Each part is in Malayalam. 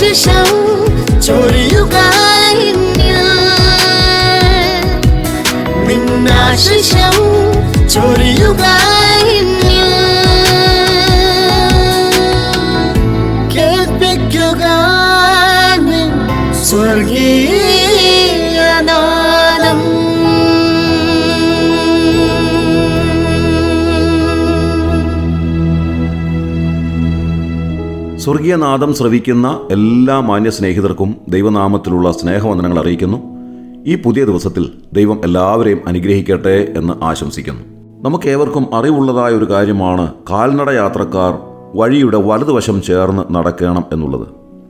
സുവിശേഷം ചൊരിയുക എന്നിൽ, നിന്നാശിഷം ചൊരിയുക എന്നിൽ, കേൾപ്പിക്കുക നിൻ സ്വർഗീയനാദം. സ്വർഗീയനാദം ശ്രവിക്കുന്ന എല്ലാ മാന്യ സ്നേഹിതർക്കും ദൈവനാമത്തിലുള്ള സ്നേഹവന്ദനങ്ങൾ അറിയിക്കുന്നു. ഈ പുതിയ ദിവസത്തിൽ ദൈവം എല്ലാവരെയും അനുഗ്രഹിക്കട്ടെ എന്ന് ആശംസിക്കുന്നു. നമുക്കേവർക്കും അറിവുള്ളതായ ഒരു കാര്യമാണ് കാൽനട യാത്രക്കാർ വഴിയുടെ വലതുവശം ചേർന്ന് നടക്കണം എന്നുള്ളത്.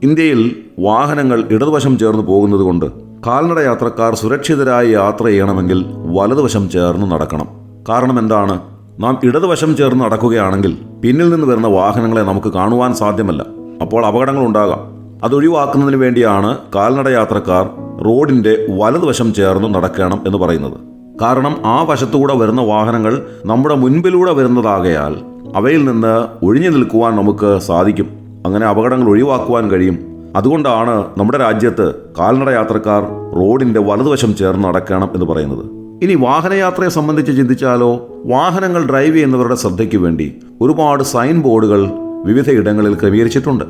ഇന്ത്യയിൽ വാഹനങ്ങൾ ഇടതുവശം ചേർന്ന് പോകുന്നത് കൊണ്ട് കാൽനട യാത്രക്കാർ സുരക്ഷിതരായി യാത്ര ചെയ്യണമെങ്കിൽ വലതുവശം ചേർന്ന് നടക്കണം. കാരണം എന്താണ്? നാം ഇടതുവശം ചേർന്ന് നടക്കുകയാണെങ്കിൽ പിന്നിൽ നിന്ന് വരുന്ന വാഹനങ്ങളെ നമുക്ക് കാണുവാൻ സാധ്യമല്ല. അപ്പോൾ അപകടങ്ങൾ ഉണ്ടാകാം. അതൊഴിവാക്കുന്നതിന് വേണ്ടിയാണ് കാൽനട യാത്രക്കാർ റോഡിൻ്റെ വലതുവശം ചേർന്ന് നടക്കണം എന്ന് പറയുന്നത്. കാരണം ആ വശത്തുകൂടെ വരുന്ന വാഹനങ്ങൾ നമ്മുടെ മുൻപിലൂടെ വരുന്നതാകയാൽ അവയിൽ നിന്ന് ഒഴിഞ്ഞു നിൽക്കുവാൻ നമുക്ക് സാധിക്കും. അങ്ങനെ അപകടങ്ങൾ ഒഴിവാക്കുവാൻ കഴിയും. അതുകൊണ്ടാണ് നമ്മുടെ രാജ്യത്ത് കാൽനട യാത്രക്കാർ റോഡിൻ്റെ വലതുവശം ചേർന്ന് നടക്കണം എന്ന് പറയുന്നത്. ഇനി വാഹനയാത്രയെ സംബന്ധിച്ച് ചിന്തിച്ചാലോ? വാഹനങ്ങൾ ഡ്രൈവ് ചെയ്യുന്നവരുടെ ശ്രദ്ധയ്ക്ക് വേണ്ടി ഒരുപാട് സൈൻ ബോർഡുകൾ വിവിധ ഇടങ്ങളിൽ ക്രമീകരിച്ചിട്ടുണ്ട്.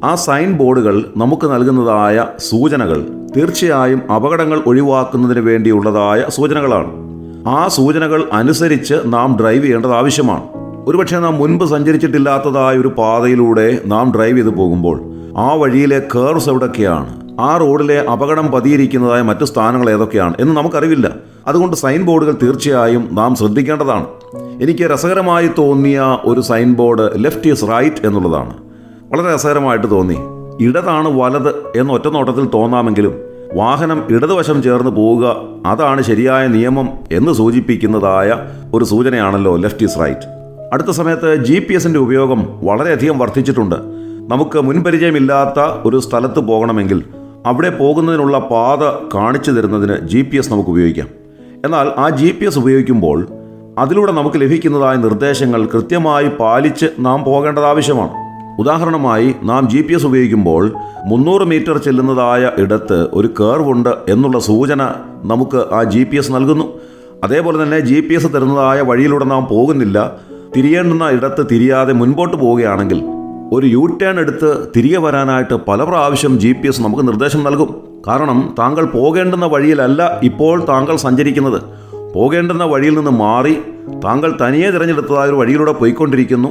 ആ സൈൻ ബോർഡുകൾ നമുക്ക് നൽകുന്നതായ സൂചനകൾ തീർച്ചയായും അപകടങ്ങൾ ഒഴിവാക്കുന്നതിന് വേണ്ടിയുള്ളതായ സൂചനകളാണ്. ആ സൂചനകൾ അനുസരിച്ച് നാം ഡ്രൈവ് ചെയ്യേണ്ടത് ആവശ്യമാണ്. ഒരുപക്ഷെ നാം മുൻപ് സഞ്ചരിച്ചിട്ടില്ലാത്തതായ ഒരു പാതയിലൂടെ നാം ഡ്രൈവ് ചെയ്ത് പോകുമ്പോൾ ആ വഴിയിലെ കേർവ്സ് എവിടൊക്കെയാണ്, ആ റോഡിലെ അപകടം പതിയിരിക്കുന്നതായ മറ്റു സ്ഥാനങ്ങൾ ഏതൊക്കെയാണ് എന്ന് നമുക്കറിവില്ല. അതുകൊണ്ട് സൈൻ ബോർഡുകൾ തീർച്ചയായും നാം ശ്രദ്ധിക്കേണ്ടതാണ്. എനിക്ക് രസകരമായി തോന്നിയ ഒരു sign board left is right എന്നുള്ളതാണ്. വളരെ രസകരമായിട്ട് തോന്നി. ഇടതാണ് വലത് എന്ന് ഒറ്റനോട്ടത്തിൽ തോന്നാമെങ്കിലും വാഹനം ഇടതുവശം ചേർന്ന് പോവുക അതാണ് ശരിയായ നിയമം എന്ന് സൂചിപ്പിക്കുന്നതായ ഒരു സൂചനയാണല്ലോ ലെഫ്റ്റ് ഈസ് റൈറ്റ്. അടുത്ത സമയത്ത് GPS-ൻ്റെ ഉപയോഗം വളരെയധികം വർദ്ധിച്ചിട്ടുണ്ട്. നമുക്ക് മുൻപരിചയമില്ലാത്ത ഒരു സ്ഥലത്ത് പോകണമെങ്കിൽ അവിടെ പോകുന്നതിനുള്ള പാത കാണിച്ചു തരുന്നതിന് GPS നമുക്ക് ഉപയോഗിക്കാം. എന്നാൽ ആ GPS ഉപയോഗിക്കുമ്പോൾ അതിലൂടെ നമുക്ക് ലഭിക്കുന്നതായ നിർദ്ദേശങ്ങൾ കൃത്യമായി പാലിച്ച് നാം പോകേണ്ടത് ആവശ്യമാണ്. ഉദാഹരണമായി നാം GPS ഉപയോഗിക്കുമ്പോൾ 300 മീറ്റർ ചെല്ലുന്നതായ ഇടത്ത് ഒരു കേർവ് ഉണ്ട് എന്നുള്ള സൂചന നമുക്ക് ആ GPS നൽകുന്നു. അതേപോലെ തന്നെ GPS തരുന്നതായ വഴിയിലൂടെ നാം പോകുന്നില്ല, തിരിയേണ്ടുന്ന ഇടത്ത് തിരിയാതെ മുൻപോട്ട് പോവുകയാണെങ്കിൽ ഒരു U-ടേൺ എടുത്ത് തിരികെ വരാനായിട്ട് പല പ്രാവശ്യം GPS നമുക്ക് നിർദ്ദേശം നൽകും. കാരണം താങ്കൾ പോകേണ്ടുന്ന വഴിയിലല്ല ഇപ്പോൾ താങ്കൾ സഞ്ചരിക്കുന്നത്. പോകേണ്ടുന്ന വഴിയിൽ നിന്ന് മാറി താങ്കൾ തനിയെ തിരഞ്ഞെടുത്തതായ ഒരു വഴിയിലൂടെ പോയിക്കൊണ്ടിരിക്കുന്നു.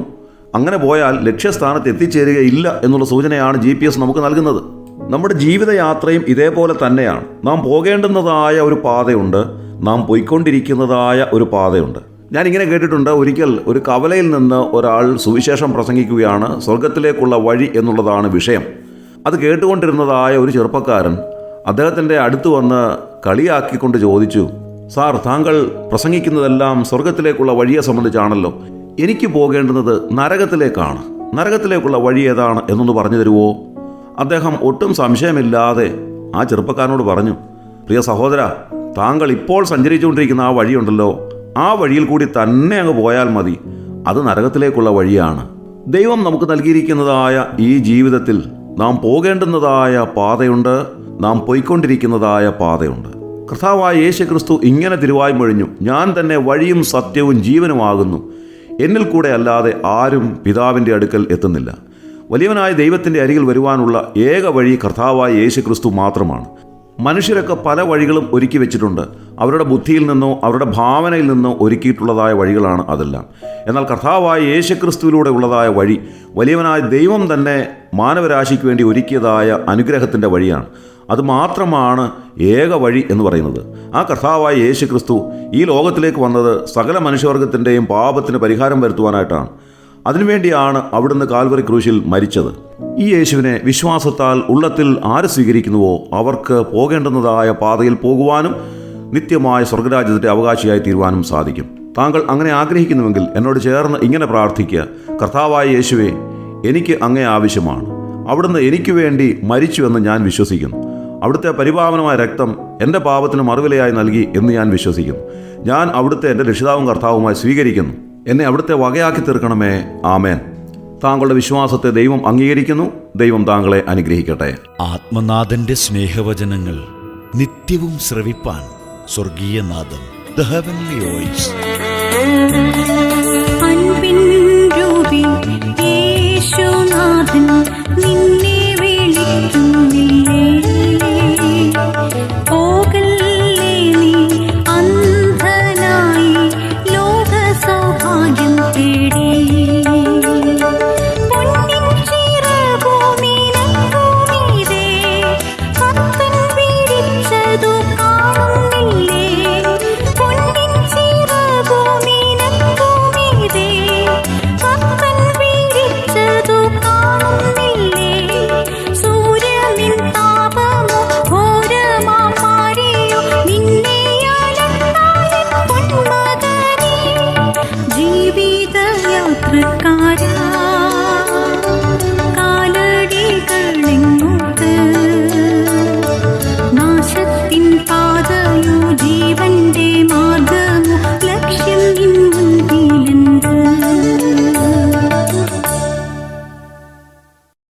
അങ്ങനെ പോയാൽ ലക്ഷ്യസ്ഥാനത്ത് എത്തിച്ചേരുകയില്ല എന്നുള്ള സൂചനയാണ് GPS നമുക്ക് നൽകുന്നത്. നമ്മുടെ ജീവിതയാത്രയും ഇതേപോലെ തന്നെയാണ്. നാം പോകേണ്ടുന്നതായ ഒരു പാതയുണ്ട്, നാം പോയിക്കൊണ്ടിരിക്കുന്നതായ ഒരു പാതയുണ്ട്. ഞാനിങ്ങനെ കേട്ടിട്ടുണ്ട്, ഒരിക്കൽ ഒരു കവലയിൽ നിന്ന് ഒരാൾ സുവിശേഷം പ്രസംഗിക്കുകയാണ്. സ്വർഗത്തിലേക്കുള്ള വഴി എന്നുള്ളതാണ് വിഷയം. അത് കേട്ടുകൊണ്ടിരുന്നതായ ഒരു ചെറുപ്പക്കാരൻ അദ്ദേഹത്തിൻ്റെ അടുത്ത് വന്ന് കളിയാക്കിക്കൊണ്ട് ചോദിച്ചു, സാർ, താങ്കൾ പ്രസംഗിക്കുന്നതെല്ലാം സ്വർഗത്തിലേക്കുള്ള വഴിയെ സംബന്ധിച്ചാണല്ലോ. എനിക്ക് പോകേണ്ടുന്നത് നരകത്തിലേക്കാണ്. നരകത്തിലേക്കുള്ള വഴി ഏതാണ് എന്നൊന്ന് പറഞ്ഞു തരുമോ? അദ്ദേഹം ഒട്ടും സംശയമില്ലാതെ ആ ചെറുപ്പക്കാരനോട് പറഞ്ഞു, പ്രിയ സഹോദര, താങ്കൾ ഇപ്പോൾ സഞ്ചരിച്ചുകൊണ്ടിരിക്കുന്ന ആ വഴിയുണ്ടല്ലോ, ആ വഴിയിൽ കൂടി തന്നെ അങ്ങ് പോയാൽ മതി. അത് നരകത്തിലേക്കുള്ള വഴിയാണ്. ദൈവം നമുക്ക് നൽകിയിരിക്കുന്നതായ ഈ ജീവിതത്തിൽ നാം പോകേണ്ടുന്നതായ പാതയുണ്ട്, നാം പോയിക്കൊണ്ടിരിക്കുന്നതായ പാതയുണ്ട്. കർത്താവായ യേശുക്രിസ്തു ഇങ്ങനെ തിരുവായി മൊഴിഞ്ഞു, ഞാൻ തന്നെ വഴിയും സത്യവും ജീവനുമാകുന്നു, എന്നിൽ കൂടെ അല്ലാതെ ആരും പിതാവിൻ്റെ അടുക്കൽ എത്തുന്നില്ല. വലിയവനായ ദൈവത്തിൻ്റെ അരികിൽ വരുവാനുള്ള ഏക വഴി കർത്താവായ യേശുക്രിസ്തു മാത്രമാണ്. മനുഷ്യരൊക്കെ പല വഴികളും ഒരുക്കി വെച്ചിട്ടുണ്ട്. അവരുടെ ബുദ്ധിയിൽ നിന്നോ അവരുടെ ഭാവനയിൽ നിന്നോ ഒരുക്കിയിട്ടുള്ളതായ വഴികളാണ് അതെല്ലാം. എന്നാൽ കർത്താവായ യേശുക്രിസ്തുവിലൂടെ ഉള്ളതായ വഴി വലിയവനായ ദൈവം തന്നെ മാനവരാശിക്ക് വേണ്ടി ഒരുക്കിയതായ അനുഗ്രഹത്തിൻ്റെ വഴിയാണ്. അതുമാത്രമാണ് ഏക വഴി എന്ന് പറയുന്നത്. ആ കർത്താവായ യേശുക്രിസ്തു ഈ ലോകത്തിലേക്ക് വന്നത് സകല മനുഷ്യവർഗത്തിൻ്റെയും പാപത്തിന് പരിഹാരം വരുത്തുവാനായിട്ടാണ്. അതിനുവേണ്ടിയാണ് അവിടുന്ന് കാൽവറി ക്രൂശിൽ മരിച്ചത്. ഈ യേശുവിനെ വിശ്വാസത്താൽ ഉള്ളത്തിൽ ആര് സ്വീകരിക്കുന്നുവോ അവർക്ക് പോകേണ്ടുന്നതായ പാതയിൽ പോകുവാനും നിത്യമായ സ്വർഗരാജ്യത്തിൻ്റെ അവകാശിയായി തീരുവാനും സാധിക്കും. താങ്കൾ അങ്ങനെ ആഗ്രഹിക്കുന്നുവെങ്കിൽ എന്നോട് ചേർന്ന് ഇങ്ങനെ പ്രാർത്ഥിക്കുക, കർത്താവായ യേശുവേ, എനിക്ക് അങ്ങേ ആവശ്യമാണ്. അവിടുന്ന് എനിക്ക് വേണ്ടി മരിച്ചുവെന്ന് ഞാൻ വിശ്വസിക്കുന്നു. അവിടുത്തെ പരിപാവനമായ രക്തം എൻ്റെ പാപത്തിന് മറുവിലയായി നൽകി എന്ന് ഞാൻ വിശ്വസിക്കുന്നു. ഞാൻ അവിടുത്തെ എൻ്റെ രക്ഷിതാവും കർത്താവുമായി സ്വീകരിക്കുന്നു. എന്നെ അവിടുത്തെ വകയാക്കി തീർക്കണമേ. ആമേൻ. താങ്കളുടെ വിശ്വാസത്തെ ദൈവം അംഗീകരിക്കുന്നു. ദൈവം താങ്കളെ അനുഗ്രഹിക്കട്ടെ. ആത്മനാഥന്റെ സ്നേഹവചനങ്ങൾ നിത്യവും ശ്രവിപ്പാൻ സ്വർഗീയനാദം, ദ ഹെവൻലി വോയിസ്.